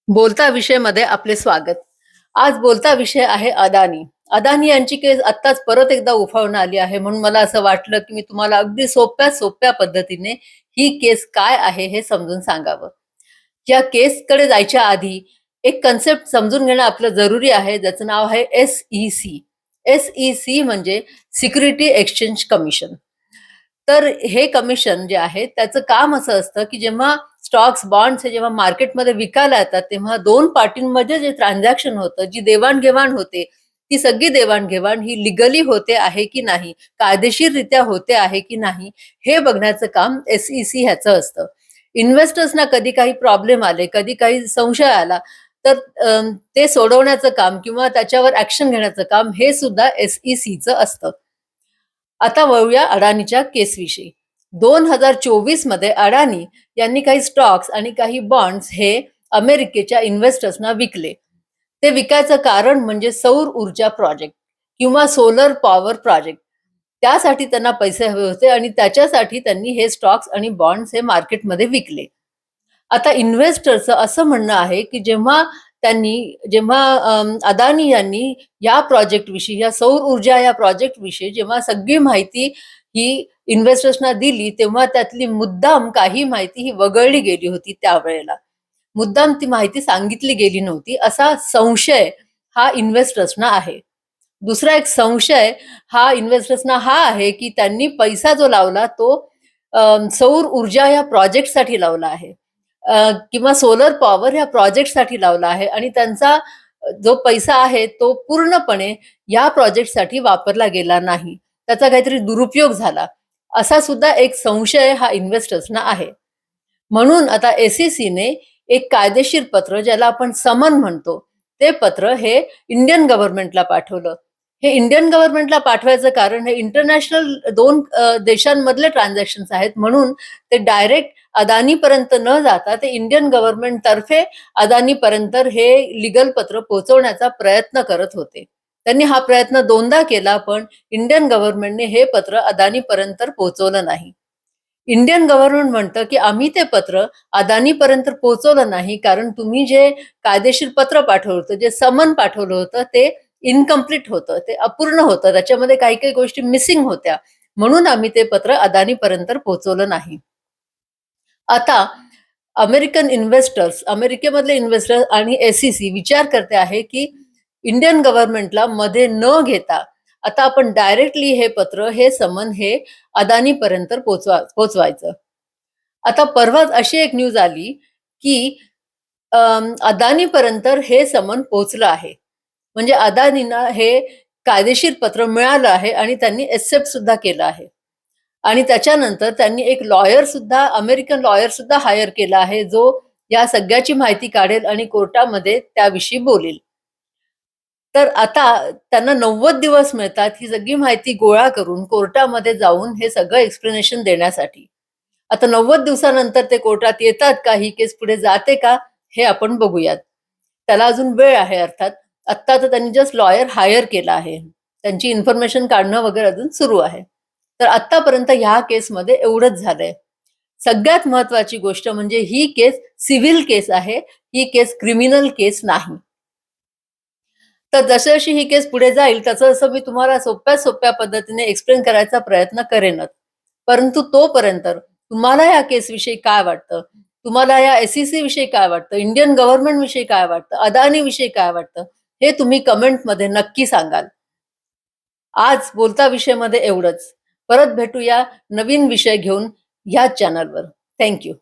बोलता विषय मध्ये आपले स्वागत. आज बोलता विषय आहे अदानी. अदानी यांची केस आत्ताच परत एकदा उफाळून आली आहे, म्हणून मला असं वाटलं की मी तुम्हाला अगदी सोप्या पद्धतीने ही केस काय आहे हे समजून सांगावं. या केसकडे जायच्या आधी एक कन्सेप्ट समजून घेणं आपलं जरुरी आहे, ज्याचं नाव आहे SEC. SEC म्हणजे सिक्युरिटी एक्सचेंज कमिशन. तर हे कमिशन जे आहे त्याचं काम असं असतं की जेव्हा स्टॉक्स, बॉन्ड्स हे जेव्हा मार्केटमध्ये विकायला येतात, तेव्हा दोन पार्टींमध्ये जे ट्रान्झॅक्शन होतं, जी देवाणघेवाण होते, ती सगळी देवाणघेवाण ही लीगली होते आहे की नाही, कायदेशीररित्या होते आहे की नाही, हे बघण्याचं काम SEC ह्याचं असतं. इन्व्हेस्टर्सना कधी काही प्रॉब्लेम आले, कधी काही संशय आला, तर ते सोडवण्याचं काम किंवा त्याच्यावर ॲक्शन घेण्याचं काम हे सुद्धा SECचं असतं. आता वळूया अडानीच्या केसविषयी. 2024 मध्ये अडानी यांनी काही स्टॉक्स आणि काही बॉन्ड्स हे अमेरिकेच्या इन्व्हेस्टर्सना विकले. ते विकायचं कारण म्हणजे सौर ऊर्जा प्रोजेक्ट किंवा सोलर पॉवर प्रोजेक्ट. त्यासाठी त्यांना पैसे हवे होते आणि त्याच्यासाठी त्यांनी हे स्टॉक्स आणि बॉन्ड्स हे मार्केटमध्ये विकले. आता इन्व्हेस्टरचं असं म्हणणं आहे की जेव्हा अदानी यांनी या प्रोजेक्टविषयी, या सौर ऊर्जा या प्रोजेक्टविषयी जेव्हा सगळी माहिती ही इन्व्हेस्टर्सना दिली, तेव्हा त्यातली मुद्दाम काही माहिती ही वगळली गेली होती त्यावेळेला. मुद्दाम ती माहिती सांगितली गेली नव्हती, असा संशय हा इन्व्हेस्टर्सना आहे. दुसरा एक संशय हा इन्व्हेस्टर्सना हा आहे की त्यांनी पैसा जो लावला तो सौर ऊर्जा या प्रोजेक्टसाठी लावला आहे. किंवा सोलर पॉवर ह्या प्रोजेक्टसाठी लावला आहे आणि त्यांचा जो पैसा आहे तो पूर्णपणे या प्रोजेक्टसाठी वापरला गेला नाही. त्याचा काहीतरी दुरुपयोग झाला. असा सुद्धा एक संशय हा इन्व्हेस्टर्सना आहे. म्हणून आता SECने एक कायदेशीर पत्र, ज्याला आपण समन म्हणतो, ते पत्र हे इंडियन गव्हर्नमेंटला पाठवलं. हे इंडियन गव्हर्नमेंटला पाठवायचं कारण हे इंटरनॅशनल दोन देशांमधले ट्रान्झॅक्शन्स आहेत, म्हणून ते डायरेक्ट अदानीपर्यंत न जाता ते इंडियन गव्हर्नमेंट तर्फे अदानीपर्यंत हे लीगल पत्र पोहोचवण्याचा प्रयत्न करत होते. त्यांनी हा प्रयत्न दोनदा केला, पण इंडियन गव्हर्नमेंटने हे पत्र अदानीपर्यंत पोहोचवलं नाही. इंडियन गव्हर्नमेंट म्हणतं की आम्ही ते पत्र अदानीपर्यंत पोहोचवलं नाही, कारण तुम्ही जे कायदेशीर पत्र पाठवलं होतं, जे समन पाठवलं होतं, ते इनकम्प्लीट होतं, ते अपूर्ण होतं, त्याच्यामध्ये काही काही गोष्टी मिसिंग होत्या, म्हणून आम्ही ते पत्र अदानीपर्यंत पोहोचवलं नाही. आता अमेरिकेमधले इन्व्हेस्टर्स आणि SEC विचार करते आहे की इंडियन गव्हर्नमेंटला मध्ये न घेता आता आपण डायरेक्टली हे पत्र, हे समन हे अदानीपर्यंत पोचवायचं. आता परवाच अशी एक न्यूज आली की अदानीपर्यंत हे समन पोचलं आहे. म्हणजे अदानींना हे कायदेशीर पत्र मिळालं आहे आणि त्यांनी एक्सेप्ट सुद्धा केलं आहे. आणि त्याच्यानंतर त्यांनी एक अमेरिकन लॉयर सुद्धा हायर केला आहे, जो या सगळ्याची माहिती काढेल आणि कोर्टामध्ये त्याविषयी बोलेल. तर आता त्यांना 90 दिवस मिळतात ही सगळी माहिती गोळा करून कोर्टामध्ये जाऊन हे सगळं एक्सप्लेनेशन देण्यासाठी. आता 90 दिवसानंतर ते कोर्टात येतात का, ही केस पुढे जाते का, हे आपण बघूयात. त्याला अजून वेळ आहे अर्थात. आत्ता तर त्यांनी जस्ट लॉयर हायर केला आहे. त्यांची इन्फॉर्मेशन काढणं वगैरे अजून सुरू आहे. तर आत्तापर्यंत ह्या केसमध्ये एवढंच झालंय. सगळ्यात महत्वाची गोष्ट म्हणजे ही केस सिव्हिल केस आहे, ही केस क्रिमिनल केस नाही. तर जशी ही केस पुढे जाईल तसं मी तुम्हाला सोप्या पद्धतीने एक्सप्लेन करायचा प्रयत्न करेनच. परंतु तोपर्यंत तुम्हाला या केसविषयी काय वाटतं? तुम्हाला या SEC विषयी काय वाटतं? इंडियन गव्हर्नमेंट विषयी काय वाटतं? अदानी विषयी काय वाटतं? हे तुम्ही कमेंटमध्ये नक्की सांगाल. आज बोलता विषयमध्ये एवढंच. परत भेटूया नवीन विषय घेऊन ह्याच चॅनलवर. Thank you.